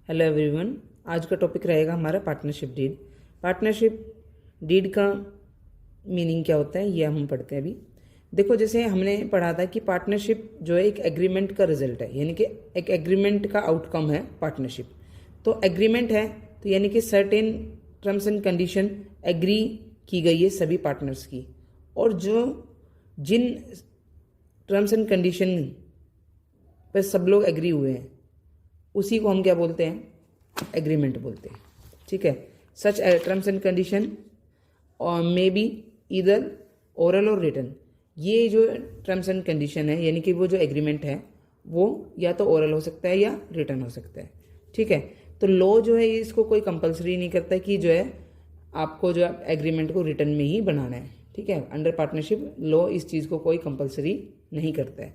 Hello everyone. आज का topic रहेगा हमारा पार्टनरशिप डीड। पार्टनरशिप डीड का मीनिंग क्या होता है ये हम पढ़ते हैं अभी। देखो, जैसे हमने पढ़ा था कि पार्टनरशिप जो है एक एग्रीमेंट का रिजल्ट है, यानी कि एक एग्रीमेंट का आउटकम है पार्टनरशिप। तो एग्रीमेंट है तो यानी कि certain terms and condition agree की गई है सभी पार्टनर्स की, और जो जिन टर्म्स एंड कंडीशन पर सब लोग एग्री हुए हैं उसी को हम क्या बोलते हैं, एग्रीमेंट बोलते हैं। ठीक है। सच टर्म्स एंड कंडीशन और मे बी इधर ओरल और रिटन। ये जो टर्म्स एंड कंडीशन है यानी कि वो जो एग्रीमेंट है वो या तो ओरल हो सकता है या रिटन हो सकता है। ठीक है। तो लॉ जो है इसको कोई कंपलसरी नहीं करता कि जो है आपको जो एग्रीमेंट को रिटन में ही बनाना है। ठीक है। अंडर पार्टनरशिप लॉ इस चीज़ को कोई कंपलसरी नहीं करता है।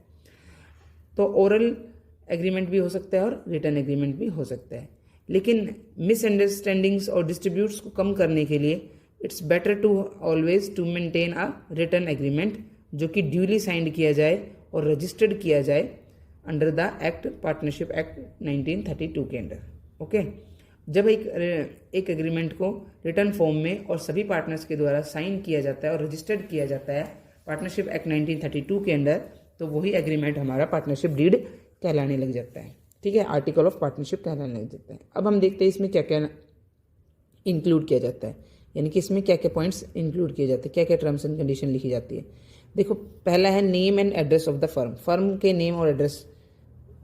तो ओरल एग्रीमेंट भी हो सकता है और रिटन एग्रीमेंट भी हो सकता है, लेकिन मिसअंडरस्टैंडिंग्स और डिस्ट्रीब्यूट्स को कम करने के लिए it's better to always to maintain a written agreement जो कि ड्यूली साइंड किया जाए और रजिस्टर्ड किया जाए under the act, partnership act 1932 के अंडर। ओके। जब एक एग्रीमेंट को रिटन फॉर्म में और सभी पार्टनर्स के द्वारा साइन किया जाता है और रजिस्टर्ड किया जाता है पार्टनरशिप एक्ट 1932 के अंडर, तो वही एग्रीमेंट हमारा पार्टनरशिप डीड कहलाने लग जाता है। ठीक है। आर्टिकल ऑफ पार्टनरशिप कहलाने लग जाता है। अब हम देखते हैं इसमें क्या क्या इंक्लूड किया जाता है, यानी कि इसमें क्या क्या पॉइंट्स इंक्लूड किए जाते हैं, क्या क्या टर्म्स एंड कंडीशन लिखी जाती है। देखो, पहला है name and address of the firm. Firm के नेम और एड्रेस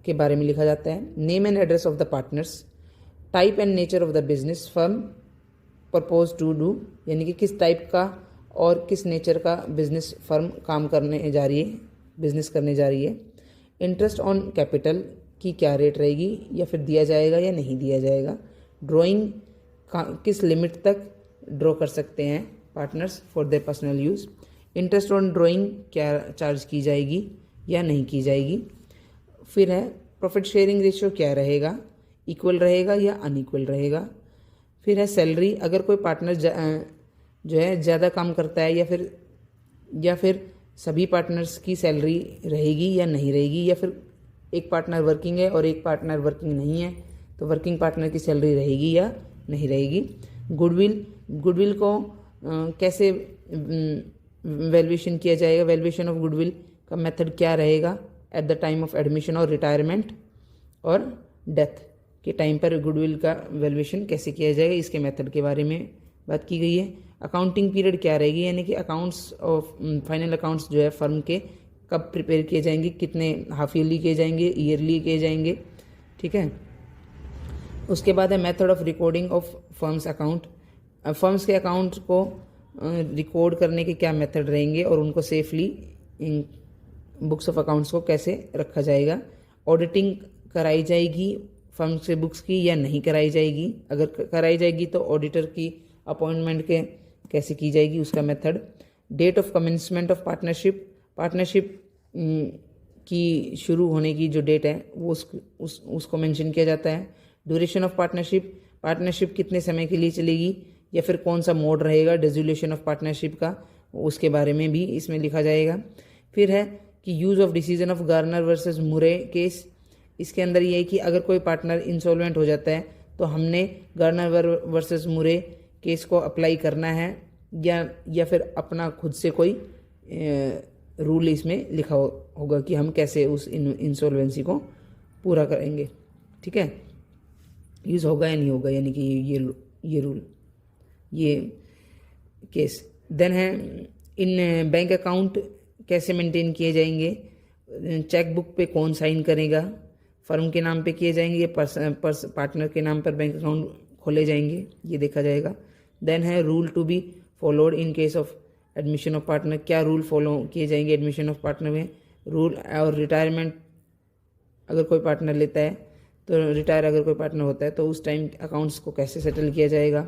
के बारे में लिखा जाता है। Name and address of the partners, type and nature of the business firm purpose to do, यानी कि किस टाइप का और किस नेचर का बिजनेस फर्म काम करने जा रही है, बिजनेस करने जा रही है। इंटरेस्ट ऑन कैपिटल की क्या रेट रहेगी या फिर दिया जाएगा या नहीं दिया जाएगा। ड्राइंग किस लिमिट तक ड्रॉ कर सकते हैं partners for their personal use. Interest on drawing क्या चार्ज की जाएगी या नहीं की जाएगी। फिर है प्रॉफिट शेयरिंग रेशियो क्या रहेगा, इक्वल रहेगा या अनइक्वल रहेगा। फिर है सैलरी, अगर कोई पार्टनर जो है ज़्यादा काम करता है या फिर सभी पार्टनर्स की सैलरी रहेगी या नहीं रहेगी, या फिर एक पार्टनर वर्किंग है और एक पार्टनर वर्किंग नहीं है तो वर्किंग पार्टनर की सैलरी रहेगी या नहीं रहेगी। गुडविल को कैसे वैल्यूएशन किया जाएगा, वैल्यूएशन ऑफ गुडविल का मेथड क्या रहेगा at the time of admission और रिटायरमेंट और डेथ के टाइम पर गुडविल का वैल्यूएशन कैसे किया जाएगा, इसके मेथड के बारे में बात की गई है। अकाउंटिंग पीरियड क्या रहेगी, यानी कि अकाउंट्स ऑफ फाइनल अकाउंट्स जो है फर्म के कब प्रिपेयर किए जाएंगे, कितने हाफ ईयरली किए जाएंगे, ईयरली किए जाएंगे। ठीक है। उसके बाद है method of recording of firms account. Firms के अकाउंट को रिकॉर्ड करने के क्या मेथड रहेंगे और उनको safely in books of accounts को कैसे रखा जाएगा। ऑडिटिंग कराई जाएगी फर्म्स के बुक्स की या नहीं कराई जाएगी, अगर कराई जाएगी तो ऑडिटर की अपॉइंटमेंट के कैसे की जाएगी, उसका method. Date of commencement of partnership, partnership की शुरू होने की जो डेट है वो उसको मेंशन किया जाता है। ड्यूरेशन ऑफ पार्टनरशिप, पार्टनरशिप कितने समय के लिए चलेगी या फिर कौन सा मोड रहेगा डिसोल्यूशन ऑफ पार्टनरशिप का, उसके बारे में भी इसमें लिखा जाएगा। फिर है कि use of decision of Garner versus मुरे केस। इसके अंदर ये है कि अगर कोई पार्टनर इंसॉल्वेंट हो जाता है तो हमने गार्नर वर्सेस मुरे केस को अप्लाई करना है या फिर अपना खुद से कोई रूल इसमें लिखा होगा कि हम कैसे उस इंसॉल्वेंसी को पूरा करेंगे। ठीक है। यूज़ होगा या नहीं होगा, यानी कि ये रूल, ये केस। देन है इन बैंक अकाउंट कैसे मेंटेन किए जाएंगे, चेक बुक पे कौन साइन करेगा, फर्म के नाम पे किए जाएंगे या पार्टनर के नाम पर बैंक अकाउंट खोले जाएंगे, ये देखा जाएगा। देन है rule to be followed in case of admission of partner, क्या रूल फॉलो किए जाएंगे एडमिशन ऑफ पार्टनर में। रूल और रिटायरमेंट, अगर कोई पार्टनर लेता है तो रिटायर अगर कोई पार्टनर होता है तो उस टाइम अकाउंट्स को कैसे सेटल किया जाएगा।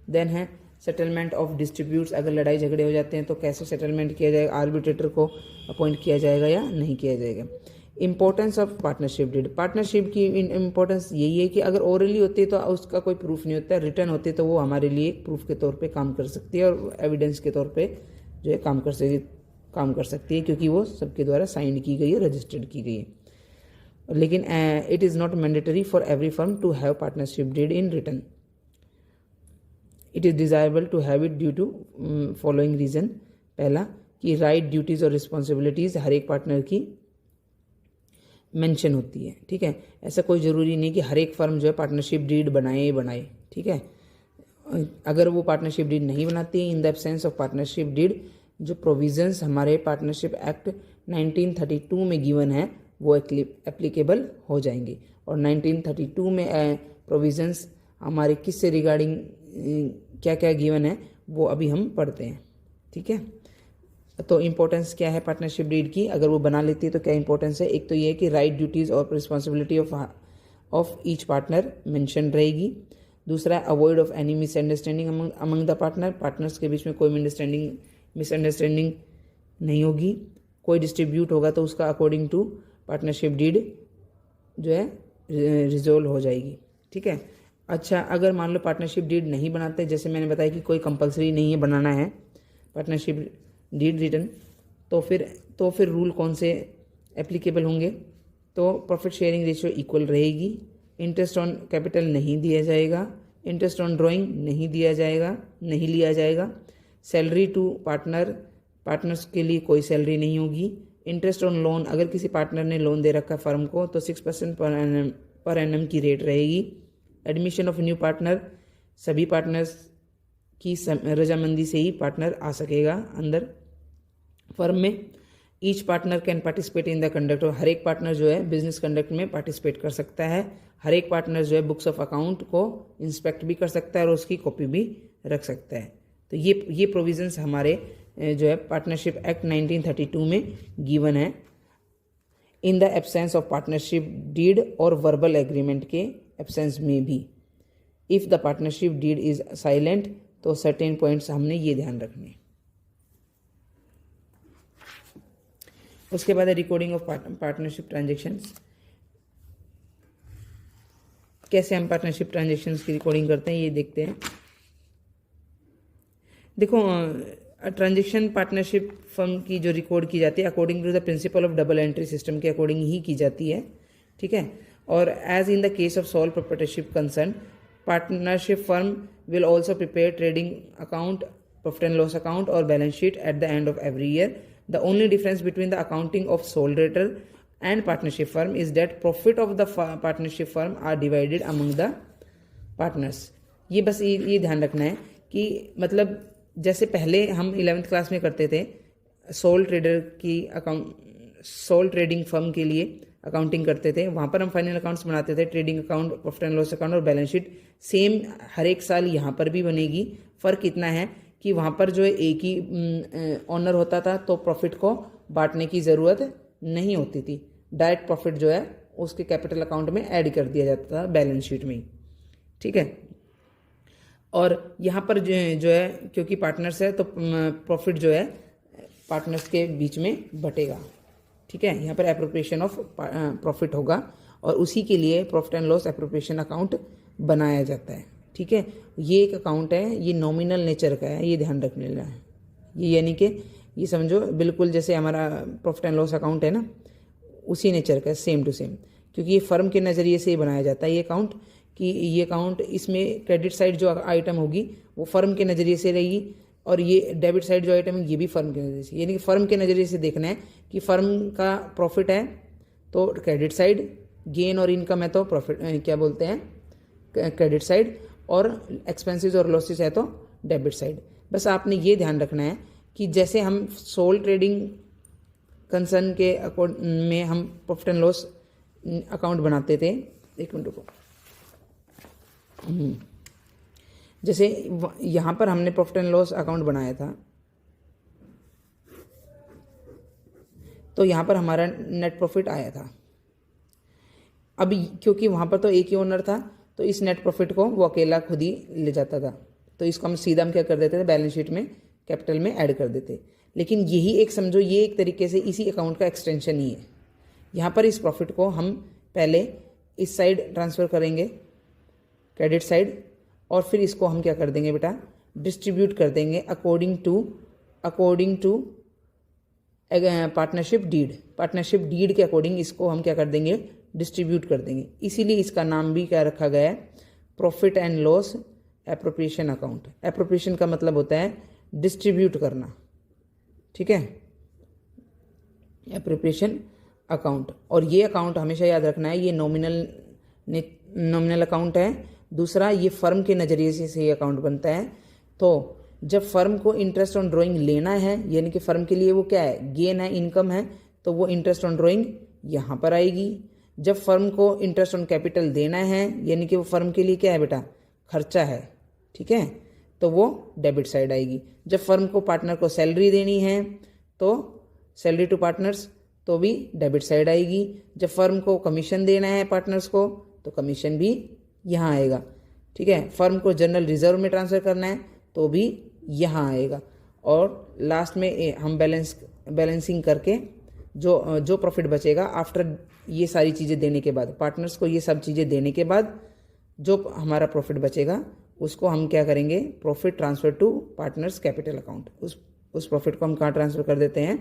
देन है सेटलमेंट ऑफ डिस्ट्रीब्यूट्स, अगर लड़ाई झगड़े हो जाते हैं तो कैसे सेटलमेंट किया जाएगा, आर्बिट्रेटर को अपॉइंट किया जाएगा या नहीं किया जाएगा। Importance of partnership deed, partnership की इंपॉर्टेंस यही है कि अगर ओरली होती है तो उसका कोई प्रूफ नहीं होता है, रिटर्न होती है तो वो हमारे लिए प्रूफ के तौर पे काम कर सकती है और एविडेंस के तौर पे जो है काम कर सकती है, क्योंकि वो सबके द्वारा साइन की गई है, रजिस्टर्ड की गई है। लेकिन it is not mandatory for every firm to have partnership deed in return. It is desirable to have it due to following reason. पहला कि राइट, ड्यूटीज़ और रिस्पॉन्सिबिलिटीज़ हर एक पार्टनर की मेंशन होती है, ठीक है। ऐसा कोई ज़रूरी नहीं कि हर एक फर्म जो है पार्टनरशिप डीड बनाए, ठीक है। अगर वो पार्टनरशिप डीड नहीं बनाती, in the absence of partnership deed, जो प्रोविजंस हमारे पार्टनरशिप एक्ट 1932 में गिवन है वो एप्लीकेबल हो जाएंगे। और 1932 में प्रोविजंस हमारे किस से रिगार्डिंग क्या क्या गिवन है वो अभी हम पढ़ते हैं, ठीक है। तो इम्पोर्टेंस क्या है पार्टनरशिप डीड की, अगर वो बना लेती है तो क्या इंपॉर्टेंस है। एक तो ये है कि राइट, ड्यूटीज़ और responsibility of each partner mention रहेगी। दूसरा, avoid of any misunderstanding among the partners के बीच में कोई मिसअंडरस्टैंडिंग नहीं होगी। कोई डिस्ट्रीब्यूट होगा तो उसका अकॉर्डिंग टू पार्टनरशिप डीड जो है रिजोल्व हो जाएगी, ठीक है। अच्छा, अगर मान लो पार्टनरशिप डीड नहीं बनाते, जैसे मैंने बताया कि कोई कंपलसरी नहीं है बनाना है पार्टनरशिप डीड रिटर्न, तो फिर रूल कौन से एप्लीकेबल होंगे। तो प्रॉफिट शेयरिंग रेशियो इक्वल रहेगी, इंटरेस्ट ऑन कैपिटल नहीं दिया जाएगा, इंटरेस्ट ऑन ड्राइंग नहीं लिया जाएगा, सैलरी टू पार्टनर्स के लिए कोई सैलरी नहीं होगी, इंटरेस्ट ऑन लोन, अगर किसी पार्टनर ने लोन दे रखा है फर्म को तो 6% पर एनम की रेट रहेगी। एडमिशन ऑफ न्यू पार्टनर, सभी पार्टनर्स की रजामंदी से ही पार्टनर आ सकेगा अंदर फर्म में। Each partner can participate in the conduct, और हर एक पार्टनर जो है बिजनेस कंडक्ट में पार्टिसिपेट कर सकता है। हर एक पार्टनर जो है बुक्स ऑफ अकाउंट को इंस्पेक्ट भी कर सकता है और उसकी कॉपी भी रख सकता है। तो ये प्रोविजंस हमारे जो है पार्टनरशिप एक्ट 1932 में गिवन है। In the absence of partnership deed और वर्बल एग्रीमेंट के एब्सेंस में भी, if the partnership deed is silent, तो सर्टेन पॉइंट्स हमने ये ध्यान रखने। उसके बाद रिकॉर्डिंग ऑफ पार्टनरशिप ट्रांजेक्शन्स। कैसे हम पार्टनरशिप ट्रांजेक्शन्स की रिकॉर्डिंग करते हैं ये देखते हैं। देखो, ट्रांजेक्शन पार्टनरशिप फर्म की जो रिकॉर्ड की जाती है according to the principle of double entry system के अकॉर्डिंग ही की जाती है, ठीक है। और as in the case of sole proprietorship concern, partnership firm will also prepare trading account, profit and loss account और balance sheet at the end of every year. The only difference between the accounting of sole trader and partnership firm is that profit of the partnership firm are divided among the partners. ये बस ये ध्यान रखना है कि मतलब जैसे पहले हम 11th क्लास में करते थे सोल ट्रेडिंग फर्म के लिए अकाउंटिंग करते थे, वहाँ पर हम फाइनल अकाउंट्स बनाते थे, trading account, profit and loss account और बैलेंस शीट। सेम हर एक साल यहाँ पर भी बनेगी। फ़र्क इतना है कि वहाँ पर जो है एक ही ऑनर होता था तो प्रॉफिट को बांटने की ज़रूरत नहीं होती थी, डायरेक्ट प्रॉफिट जो है उसके कैपिटल अकाउंट में ऐड कर दिया जाता था बैलेंस शीट में ही, ठीक है। और यहाँ पर जो है क्योंकि पार्टनर्स है तो प्रॉफिट जो है पार्टनर्स के बीच में बटेगा, ठीक है। यहाँ पर एप्रोप्रिएशन ऑफ प्रॉफिट होगा और उसी के लिए profit and loss appropriation account बनाया जाता है, ठीक है। ये एक अकाउंट है, ये नॉमिनल नेचर का है, ये ध्यान रखने वाला है। ये यानी कि ये समझो बिल्कुल जैसे हमारा प्रॉफिट एंड लॉस अकाउंट है ना, उसी नेचर का, सेम टू सेम, क्योंकि ये फर्म के नज़रिए से ही बनाया जाता है ये अकाउंट, कि ये अकाउंट इसमें क्रेडिट साइड जो आइटम होगी वो फर्म के नज़रिए से रहेगी और ये डेबिट साइड जो आइटम है ये भी फर्म के नज़रिए से, यानी कि फर्म के नज़रिए से देखना है कि फर्म का प्रॉफिट है तो क्रेडिट साइड, गेन और इनकम है तो प्रॉफिट क्या बोलते हैं क्रेडिट साइड, और एक्सपेंसेस और लॉसेस है तो डेबिट साइड। बस आपने ये ध्यान रखना है कि जैसे हम सोल ट्रेडिंग कंसर्न के अकॉर्ड में हम प्रॉफिट एंड लॉस अकाउंट बनाते थे, एक मिनट को, जैसे यहाँ पर हमने प्रॉफिट एंड लॉस अकाउंट बनाया था तो यहाँ पर हमारा नेट प्रॉफिट आया था। अब क्योंकि वहाँ पर तो एक ही ओनर था तो इस नेट प्रॉफिट को वो अकेला खुद ही ले जाता था, तो इसको हम सीधा क्या कर देते थे, बैलेंस शीट में कैपिटल में ऐड कर देते। लेकिन यही एक समझो ये एक तरीके से इसी अकाउंट का एक्सटेंशन ही है। यहाँ पर इस प्रॉफिट को हम पहले इस साइड ट्रांसफ़र करेंगे क्रेडिट साइड, और फिर इसको हम क्या कर देंगे बेटा, डिस्ट्रीब्यूट कर देंगे अकॉर्डिंग टू पार्टनरशिप डीड के अकॉर्डिंग इसको हम क्या कर देंगे, डिस्ट्रीब्यूट कर देंगे। इसीलिए इसका नाम भी क्या रखा गया है, profit and loss appropriation account. Appropriation का मतलब होता है डिस्ट्रीब्यूट करना, ठीक है, एप्रोप्रिएशन अकाउंट। और ये अकाउंट हमेशा याद रखना है, ये नॉमिनल अकाउंट है। दूसरा, ये फर्म के नज़रिए से ये अकाउंट बनता है। तो जब फर्म को इंटरेस्ट ऑन ड्राइंग लेना है, यानी कि फर्म के लिए वो क्या है, गेन है, इनकम है, तो वो इंटरेस्ट ऑन ड्राइंग यहाँ पर आएगी। जब फर्म को इंटरेस्ट ऑन कैपिटल देना है, यानी कि वो फर्म के लिए क्या है बेटा, खर्चा है, ठीक है, तो वो डेबिट साइड आएगी। जब फर्म को पार्टनर को सैलरी देनी है तो सैलरी टू पार्टनर्स, तो भी डेबिट साइड आएगी। जब फर्म को कमीशन देना है पार्टनर्स को, तो कमीशन भी यहाँ आएगा, ठीक है। फर्म को जनरल रिजर्व में ट्रांसफ़र करना है तो भी यहाँ आएगा। और लास्ट में हम बैलेंसिंग करके जो प्रॉफिट बचेगा आफ्टर ये सारी चीज़ें देने के बाद, पार्टनर्स को ये सब चीज़ें देने के बाद जो हमारा प्रॉफिट बचेगा उसको हम क्या करेंगे, profit transfer to partners capital account. उस प्रॉफिट को हम कहाँ ट्रांसफ़र कर देते हैं,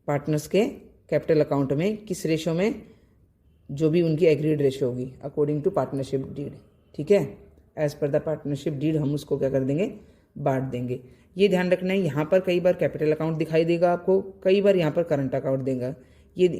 पार्टनर्स के कैपिटल अकाउंट में। किस रेशो में, जो भी उनकी एग्रीड रेशो होगी अकॉर्डिंग टू पार्टनरशिप डीड, ठीक है। As per the partnership deed हम उसको क्या कर देंगे, बांट देंगे। ये ध्यान रखना है, यहाँ पर कई बार कैपिटल अकाउंट दिखाई देगा आपको, कई बार यहाँ पर करंट अकाउंट देगा। ये